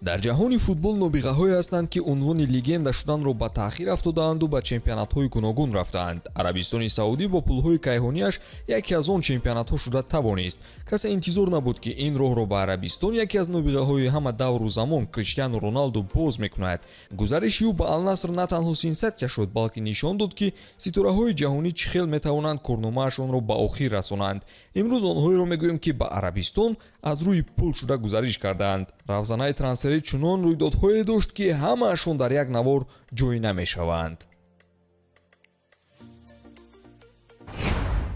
дар ҷаҳони футбол нобиғаҳое ҳастанд ки унвони легенда шуданро ба таъхир афтодаанду ба чемпионатҳои гуногун рафтаанд. Арабистони Саудӣ бо пулҳои кайҳонияш яке аз он чемпионатҳо шуда тавонист. Касе интизор набуд ки ин роҳро ба Арабистон яке аз нобиғаҳои ҳама давру замон Криштиану Роналду боз мекунад. Гузариши ӯ ба Ал-Наср на танҳо сенсатсия шуд, балки нишон дод ки ситораҳои ҷаҳонӣ чӣ хел метавонанд корномаашонро ба охир расонанд. имрӯз онҳоеро мегӯем ки ба Арабистон аз рӯи пул шуда гузариш кардаанд. равзанаи трансферӣ чунон рӯйдодҳое дошт ки ҳамаашон дар як навор ҷой намешаванд.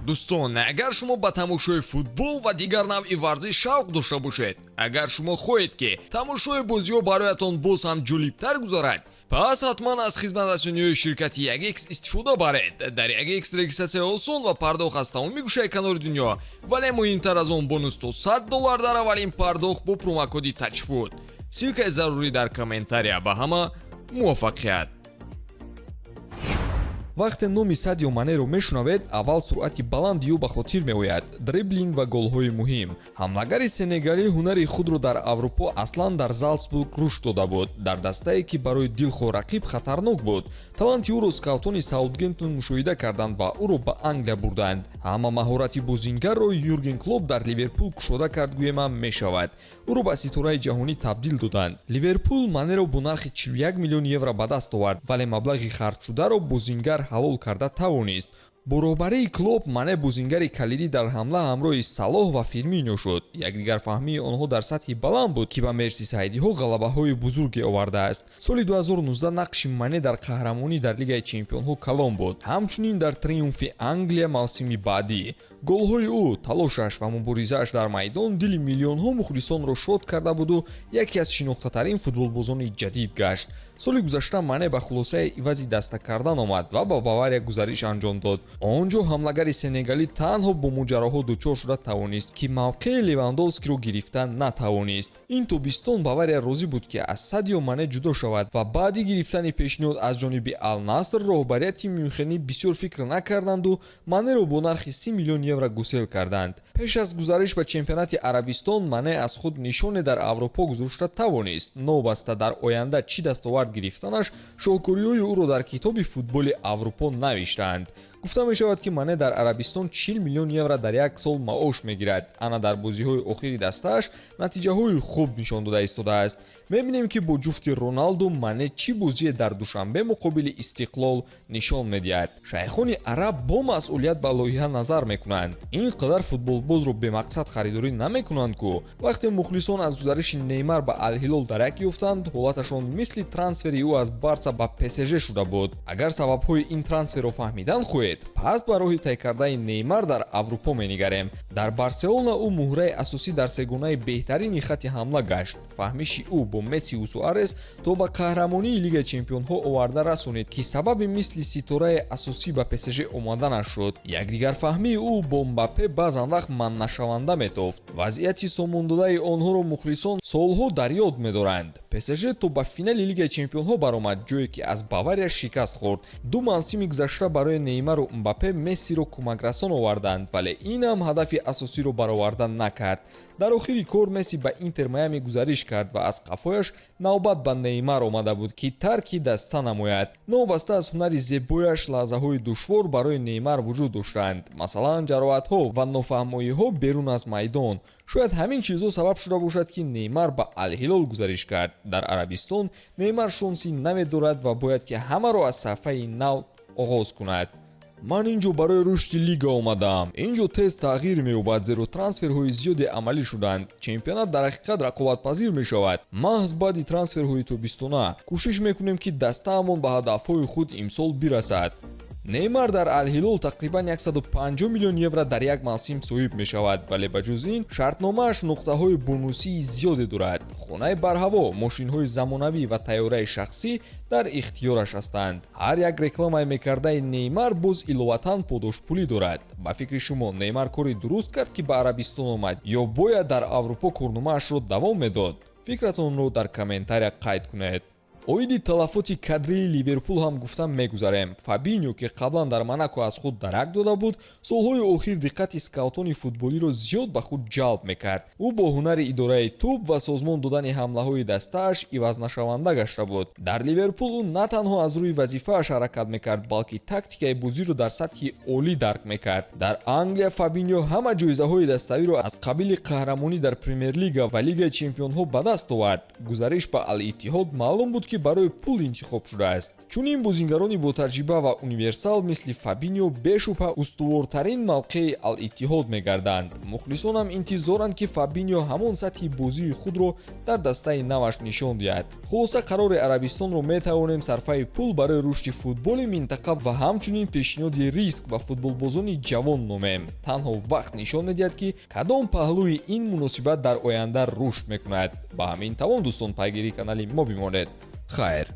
дӯстон, агар шумо ба тамошои футбол ва дигар навъи варзиш шавқ дошта бошед, агар шумо хоҳед ки тамошои бозиҳо бароятон боз ҳам ҷолибтар гузарад, пас ҳатман аз хизматрасониҳои ширкати 1x истифода баред. дар 1x регистратсия осон ва пардохт аз тамоми гӯшаи канори дунё, вале муҳимтар аз он бонус то $100 дар аввалин пардохт бо промокоди тачфуд. силкаи зарурӣ дар комментария. Ба ҳама муваффақият. вақте номи Садио Манеро мешунавед, аввал суръати баланди ӯ ба хотир меояд, дриблинг ва голҳои муҳим. ҳамлагари сенегалӣ ҳунари худро дар Аврупо аслан дар Залцбург рушд дода буд, дар дастае ки барои дилхоҳ рақиб хатарнок буд. таланти ӯро скаутони Саутгемптон мушоҳида карданд ва ӯро ба Англия бурданд. ҳама маҳорати бозингарро Юрген Клоп дар Ливерпул кушода кард гӯемам мешавад. ӯро ба ситораи ҷаҳонӣ табдил доданд. Ливерпул Манеро бо нархи 41 миллион евро ба даст овард, вале маблағи харҷшударо бозингар ҳалол карда тавонист. бо роҳбарии Клоп Мане бозингари калидӣ дар ҳамла ҳамроҳи Салоҳ ва Фирмино шуд. якдигарфаҳмии онҳо дар сатҳи баланд буд ки ба мерсисайдиҳо ғалабаҳои бузурге овардааст. соли 2019 нақши Мане дар қаҳрамонӣ дар Лигаи Чемпионҳо калон буд, ҳамчунин дар триумфи Англия мавсими баъдӣ. голҳои ӯ, талошаш ва муборизааш дар майдон дили миллионҳо мухлисонро шод карда буду яке аз шинохтатарин футболбозони ҷадид гашт. соли гузашта Мане ба хулосаи ивази даста кардан омад ва ба Бавария гузариш анҷом дод. онҷо ҳамлагари сенегалӣ танҳо бо муҷарраҳо дучор шуда тавонист ки мавқеи Левандовскиро гирифта натавонист. ин тобистон Бавария розӣ буд ки аз Садио Мане ҷудо шавад ва баъди гирифтани пешниҳод аз ҷониби Ал-Наср роҳбарияти мюнхенӣ бисёр фикр накарданду Манеро бо нархи 30 миллион евро гусел карданд. пеш аз гузариш ба чемпионати Арабистон Мане аз худ нишоне дар Аврупо гузошта тавонист. новаста дар оянда чӣ дастовард гирифтанаш шоҳкориҳои ӯро дар китоби футболи Аврупо навиштаанд. гуфта мешавад ки Мане дар Арабистон 40 миллион евро дар як сол маош мегирад. ана дар бозиҳои охири дастааш натиҷаҳои хуб нишон дода истодааст. мебинем ки бо ҷуфти Роналду Мане чӣ бозие дар душанбе муқобили Истиқлол нишон медиҳад. шайхони араб бо масъулият ба лоиҳа назар мекунанд. ин қадар футболбозро бемақсад харидорӣ намекунанд ку. вақте мухлисон аз гузариши Неймар ба Ал-Ҳилол дарак ёфтанд, ҳолаташон мисли трансфери ӯ аз Барса ба ПСЖ шуда буд. агар сабабҳои ин трансферро фаҳмидан хоҳед, пас ба роҳи тай кардаи Неймар дар Аврупо менигарем. дар Барселона ӯ муҳраи асосӣ дар сегонаи беҳтарини хати ҳамла гашт. фаҳмиши ӯ бо Месси ва Суарес то ба қаҳрамонии Лигаи Чемпионҳо оварда расонид ки сабаби мисли ситораи асосӣ ба ПСЖ омаданаш шуд. якдигар фаҳмии ӯ бо Мбаппе баъзан вақт манънашаванда метофт. вазъияти сомондодаи онҳоро мухлисон солҳо дар ёд медоранд. ПСЖ то ба финали Лигаи Чемпионҳо баромад, ҷое ки аз Бавария шикаст хӯрд. ду мавсими гузашта барои Неймару Мбаппе Мессиро кӯмакрасон оварданд, вале инам ҳадафи асосиро бароварда накард. дар охири кор Месси ба Интер Майами гузариш кард ва аз қафояш навбат ба Неймар омада буд ки тарки даста намояд. новаста аз ҳунари зебояш лаҳзаҳои душвор барои Неймар вуҷуд доштанд, масалан ҷароҳатҳо ва нофаҳмоиҳо берун аз майдон. шояд ҳамин чизҳо сабаб шуда бошад ки Неймар ба Ал-Ҳилол гузариш кард. дар Арабистон Неймар шонси намедорад ва бояд ки ҳамаро аз сафҳаи нав оғоз кунад. ман инҷо барои рушди лига омадаам. инҷо тез тағйир меёбад, зеро трансферҳои зиёде амалӣ шуданд. чемпионат дар ҳақиқат рақобатпазир мешавад. маҳз баъди трансферҳои тобистона кӯшиш мекунем ки дастаамон ба ҳадафҳои худ имсол бирасад. Неймар дар Ал-Ҳилол тақрибан 150 миллион евро дар як мавсим соҳиб мешавад, вале ба ҷуз ин шартномааш нуқтаҳои бонусии зиёде дорад. хонаи барҳаво, мошинҳои замонавӣ ва тайёраи шахсӣ дар ихтиёраш ҳастанд. ҳар як рекламаи мекардаи Неймар боз иловатан подошпулӣ дорад. ба фикри шумо Неймар кори дуруст кард ки ба Арабистон омад ё бояд дар Аврупо корномаашро давом медод? фикратонро дар комментария қайд кунед. оиди талафоти кадрии Ливерпул ҳам гуфтан мегузарем. Фабиньо ки қаблан дар Монако аз худ дарак дода буд, солҳои охир диққати скаутони футболиро зиёд ба худ ҷалб мекард. ӯ бо ҳунари идораи тӯб ва созмон додани ҳамлаҳои дастааш ивазнашаванда гашта буд. Дар Ливерпул ӯ на танҳо аз рӯи вазифааш ҳаракат мекард, балки тактикаи бозиро дар сатҳи олӣ дарк мекард. Дар Англия Фабиньо ҳама ҷоизаҳои дастаwiро аз қабили қаҳрамонӣ дар Премер-лига ва Лигаи Чемпионҳо ба даст овард. Гузариш ба Ал-Иттиҳод маълум буд ки барои пул интихоб шудааст. Чунин бозингарони ботаҷриба ва универсал мисли Фабиньо бешубҳа устувортарин мавқеи Ал-Иттиҳод мегарданд. Мухлисонам интизоранд ки Фабиньо ҳамон сатҳи бозии худро дар дастаи наваш нишон диҳад. Хулоса қарори Арабистонро метавонем сарфаи пул барои рушди футболи минтақа ва ҳамчунин пешниҳоди риск ба футболбозони ҷавон номем. Танҳо вақт нишон медиҳад ки кадом паҳлӯи ин муносибат дар оянда рушд мекунад. Ба ҳамин тамом дӯстон пайгирии канали мо бимонед. Хайр.